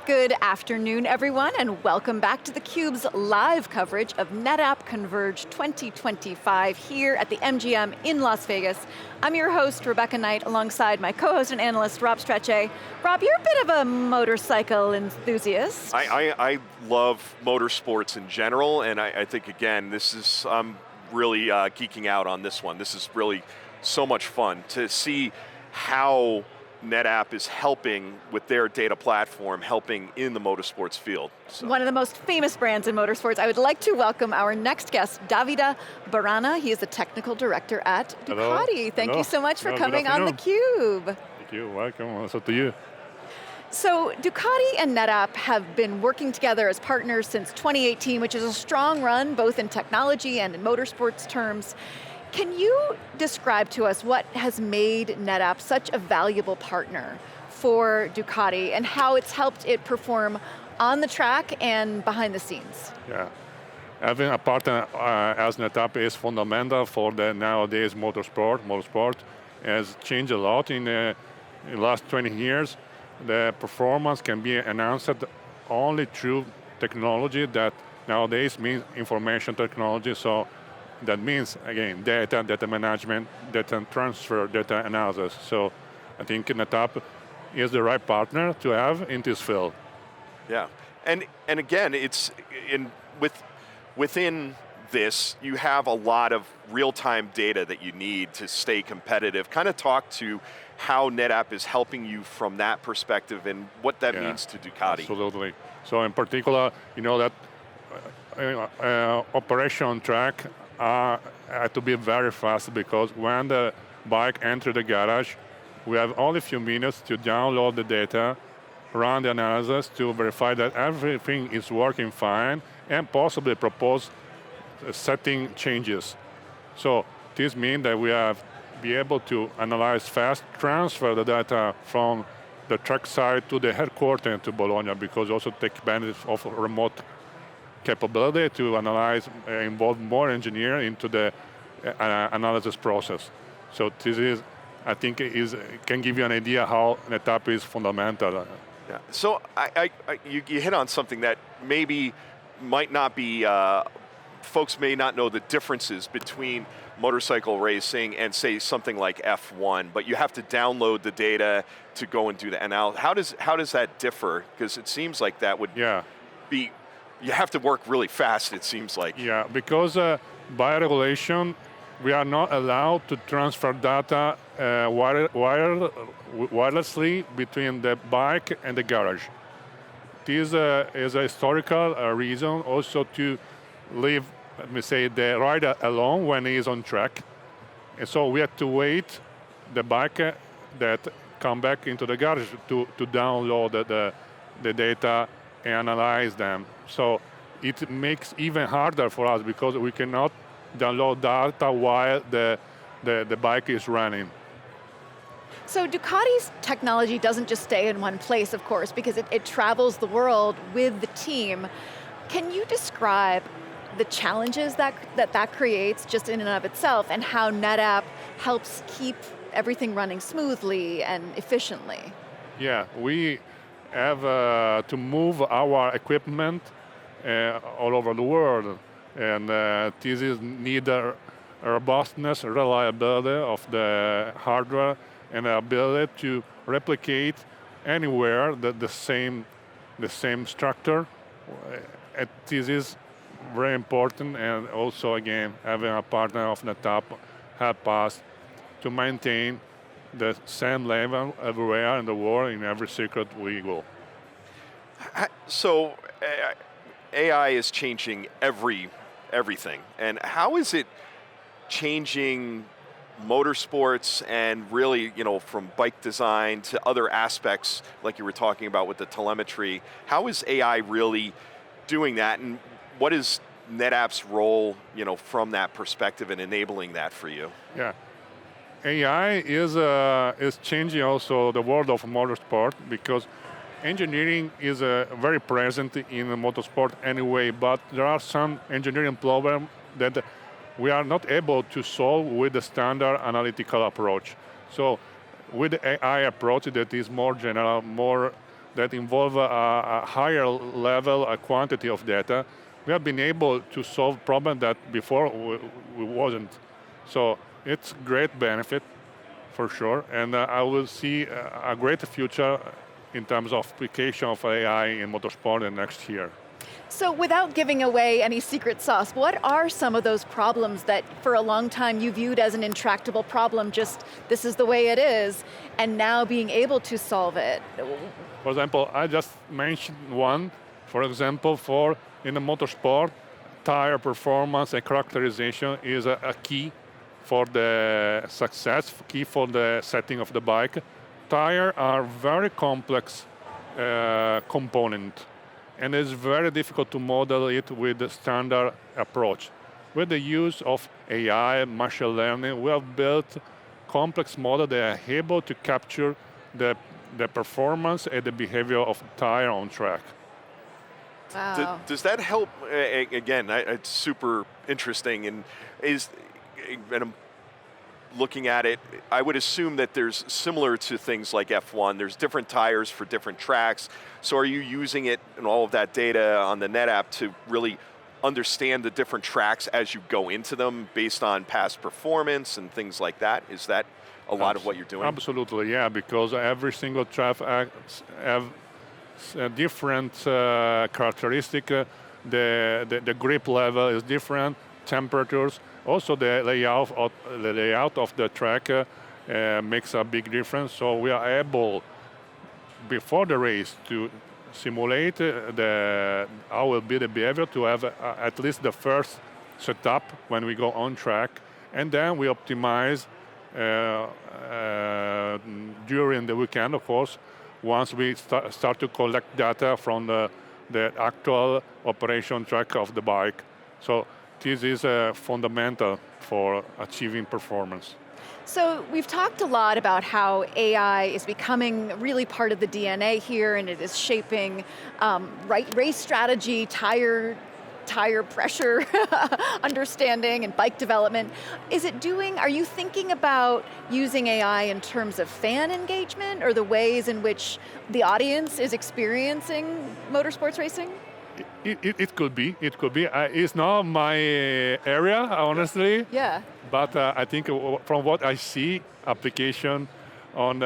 Good afternoon, everyone, and welcome back to theCUBE's live coverage of NetApp CONVERGE 2025 here at the MGM in Las Vegas. I'm your host, Rebecca Knight, alongside my co-host and analyst, Rob Strechay. Rob, you're a bit of a motorcycle enthusiast. I love motorsports in general, and I think, again, this is, I'm really geeking out on this one. This is really so much fun to see how NetApp is helping with their data platform, helping in the motorsports field. So. One of the most famous brands in motorsports. I would like to welcome our next guest, Davide Barana. He is the technical director at Ducati. Hello. Thank you so much for coming on theCUBE. Thank you, welcome also to you. So Ducati and NetApp have been working together as partners since 2018, which is a strong run, both in technology and in motorsports terms. Can you describe to us what has made NetApp such a valuable partner for Ducati and how it's helped it perform on the track and behind the scenes? Yeah, having a partner as NetApp is fundamental for the nowadays motorsport has changed a lot in the last 20 years. The performance can be enhanced only through technology that nowadays means information technology. So that means, again, data management, data transfer, data analysis. So I think NetApp is the right partner to have in this field. Yeah, and again, it's within this, you have a lot of real-time data that you need to stay competitive. Kind of talk to how NetApp is helping you from that perspective and what that means to Ducati. Absolutely. So in particular, you know that operation track had to be very fast because when the bike enters the garage, we have only a few minutes to download the data, run the analysis to verify that everything is working fine, and possibly propose setting changes. So this means that we have be able to analyze fast, transfer the data from the track side to the headquarters to Bologna, because also take advantage of remote capability to analyze, involve more engineer into the analysis process. So this is, I think, can give you an idea how NetApp is fundamental. Yeah. So you hit on something that maybe might not be, folks may not know the differences between motorcycle racing and say something like F1, but you have to download the data to go and do the analysis. How does that differ? Because it seems like that would be, you have to work really fast, it seems like. Yeah, because by regulation, we are not allowed to transfer data wirelessly between the bike and the garage. This is a historical reason also to leave, let me say, the rider alone when he is on track. And so we have to wait the bike that come back into the garage to download the data and analyze them. So it makes even harder for us because we cannot download data while the bike is running. So Ducati's technology doesn't just stay in one place, of course, because it travels the world with the team. Can you describe the challenges that creates just in and of itself and how NetApp helps keep everything running smoothly and efficiently? Yeah, we have to move our equipment all over the world, and this is need a robustness, reliability of the hardware, and the ability to replicate anywhere the same structure. This is very important, and also again having a partner of NetApp help us to maintain the same level everywhere in the world, in every circuit we go. So AI is changing everything, and how is it changing motorsports and really, you know, from bike design to other aspects like you were talking about with the telemetry? How is AI really doing that, and what is NetApp's role, you know, from that perspective and enabling that for you? Yeah, AI is changing also the world of motorsport because engineering is very present in motorsport anyway, but there are some engineering problems that we are not able to solve with the standard analytical approach. So with the AI approach that is more general, more that involve a higher level, a quantity of data, we have been able to solve problems that before we wasn't. So it's great benefit for sure, and I will see a great future in terms of application of AI in motorsport in next year. So without giving away any secret sauce, what are some of those problems that for a long time you viewed as an intractable problem, just this is the way it is, and now being able to solve it? For example, I just mentioned one, for example, in the motorsport, tire performance and characterization is a key for the success, key for the setting of the bike. Tires are very complex component, and it's very difficult to model it with the standard approach. With the use of AI, machine learning, we have built complex models that are able to capture the performance and the behavior of the tire on track. Wow. Does that help? Again, it's super interesting, and I'm looking at it, I would assume that there's similar to things like F1, there's different tires for different tracks. So are you using it and all of that data on the NetApp to really understand the different tracks as you go into them based on past performance and things like that? Is that a lot of what you're doing? Absolutely, yeah, because every single track have a different characteristic. The grip level is different, temperatures. Also, the layout of the track makes a big difference. So we are able, before the race, to simulate how will be the behavior, to have at least the first setup when we go on track, and then we optimize during the weekend, of course, once we start to collect data from the actual operation track of the bike. So this is fundamental for achieving performance. So we've talked a lot about how AI is becoming really part of the DNA here, and it is shaping race strategy, tire pressure understanding, and bike development. Are you thinking about using AI in terms of fan engagement, or the ways in which the audience is experiencing motorsports racing? It could be. It's not my area, honestly. Yeah. But I think from what I see, application on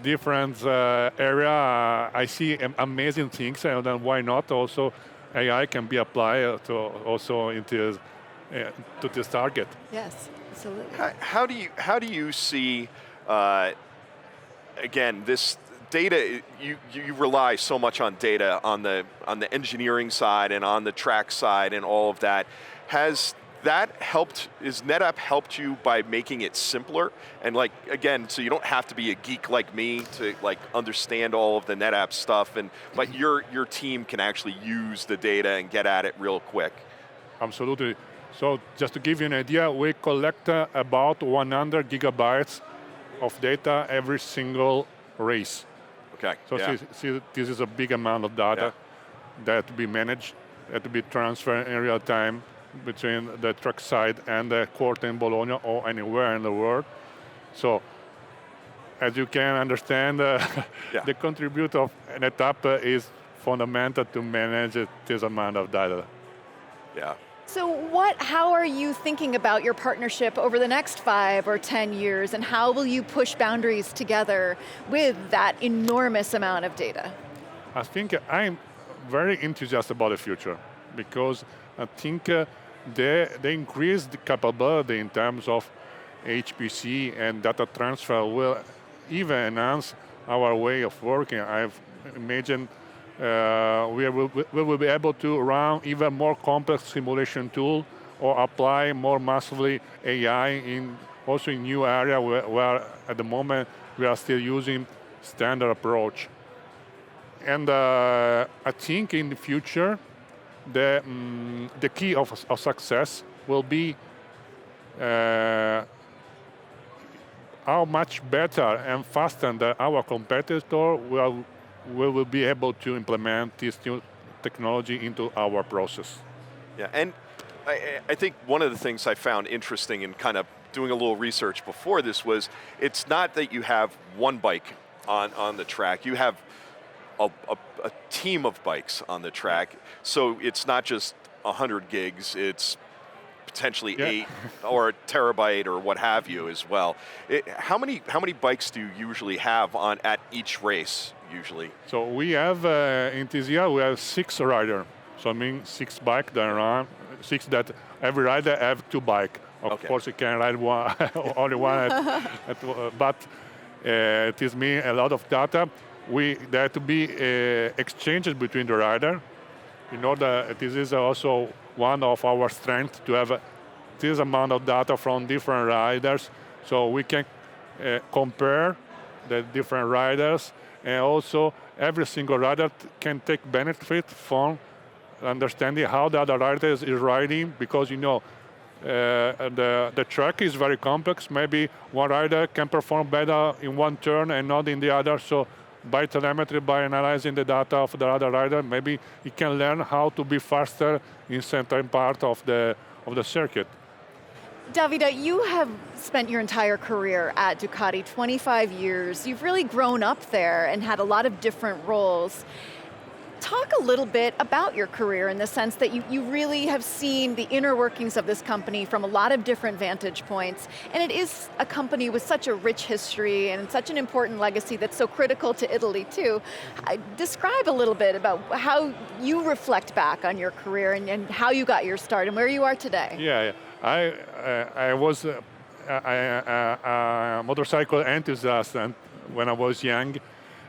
different area, I see amazing things, and then why not also AI can be applied to also into to this target. Yes, absolutely. How do you see again this data? You rely so much on data on the engineering side and on the track side and all of that. Has NetApp helped you by making it simpler? And like, again, so you don't have to be a geek like me to like understand all of the NetApp stuff, but your team can actually use the data and get at it real quick. Absolutely. So just to give you an idea, we collect about 100 gigabytes of data every single race. Okay. So see, this is a big amount of data that to be managed, that to be transferred in real time between the track side and the court in Bologna or anywhere in the world. So, as you can understand, the contribution of NetApp is fundamental to manage this amount of data. Yeah. So how are you thinking about your partnership over the next 5 or 10 years, and how will you push boundaries together with that enormous amount of data? I think I'm very enthusiastic about the future, because I think they increase the capability in terms of HPC and data transfer will even enhance our way of working. I've imagined we will be able to run even more complex simulation tool or apply more massively AI also in new area where at the moment we are still using standard approach. And I think in the future, the key of success will be how much better and faster than our competitor will be able to implement this new technology into our process. Yeah, and I think one of the things I found interesting in kind of doing a little research before this was, it's not that you have one bike on the track. You have a team of bikes on the track, so it's not just 100 gigs, it's potentially 8 or a terabyte or what have you as well. How many bikes do you usually have on at each race usually? So we have in this year we have 6 riders. So I mean 6 bikes that run, 6 that every rider have 2 bikes. Of course, you can ride one, only one, but it is mean a lot of data. There have to be exchanges between the rider. In order, this is also one of our strengths to have this amount of data from different riders, so we can compare the different riders, and also every single rider can take benefit from understanding how the other rider is riding, because the track is very complex. Maybe one rider can perform better in one turn and not in the other. So by telemetry, by analyzing the data of the other rider, maybe he can learn how to be faster in certain part of the circuit. Davide, you have spent your entire career at Ducati, 25 years. You've really grown up there and had a lot of different roles. Talk a little bit about your career in the sense that you really have seen the inner workings of this company from a lot of different vantage points, and it is a company with such a rich history and such an important legacy that's so critical to Italy too. Describe a little bit about how you reflect back on your career and how you got your start and where you are today. Yeah. I was a motorcycle enthusiast when I was young,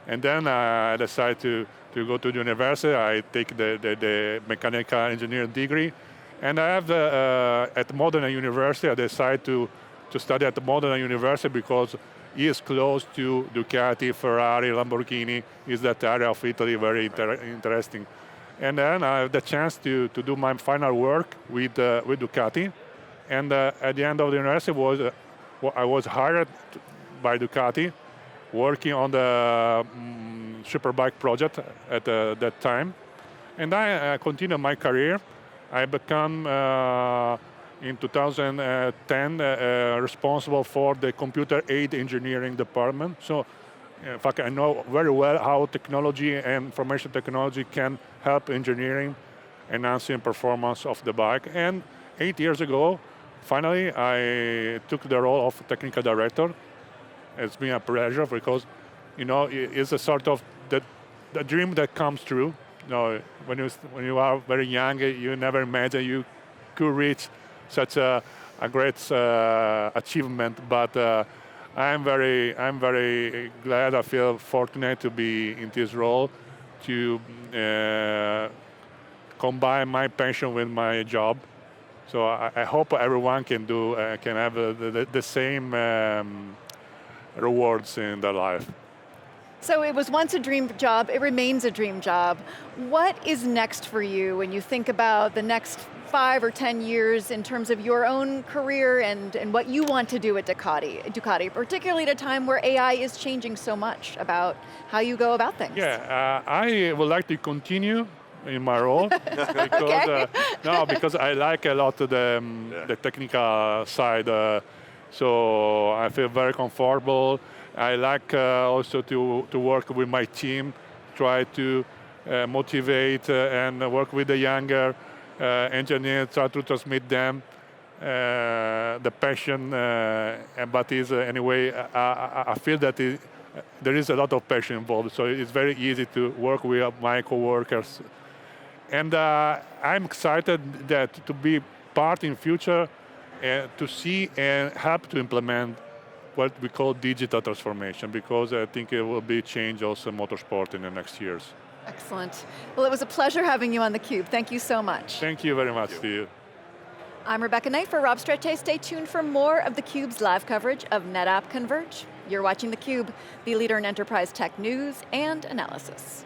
and then I decided to go to the university. I take the mechanical engineering degree, and I have at Modena University. I decided to study at the Modena University because it is close to Ducati, Ferrari, Lamborghini. Is that area of Italy very interesting? And then I have the chance to do my final work with Ducati. And at the end of the university I was hired by Ducati, working on the Superbike project at that time. And I continued my career. I become, in 2010, responsible for the computer aid engineering department. So, in fact, I know very well how technology and information technology can help engineering, enhancing performance of the bike. And 8 years ago, finally, I took the role of technical director. It's been a pleasure because, it's a sort of the dream that comes true. When you are very young, you never imagine you could reach such a great achievement. But I'm very glad. I feel fortunate to be in this role, to combine my passion with my job. So I hope everyone can have the same rewards in their life. So it was once a dream job, it remains a dream job. What is next for you when you think about the next 5 or 10 years in terms of your own career and what you want to do at Ducati, particularly at a time where AI is changing so much about how you go about things? Yeah, I would like to continue in my role because, because I like a lot the technical side. So I feel very comfortable. I like also to work with my team, try to motivate and work with the younger engineers, try to transmit them the passion. But anyway, I feel that there is a lot of passion involved, so it's very easy to work with my coworkers. And I'm excited to be part in future to see and help to implement what we call digital transformation, because I think it will be change also motorsport in the next years. Excellent. Well, it was a pleasure having you on theCUBE. Thank you so much. Thank you very much to you. I'm Rebecca Knight for Rob Strechay. Stay tuned for more of theCUBE's live coverage of NetApp CONVERGE. You're watching theCUBE, the leader in enterprise tech news and analysis.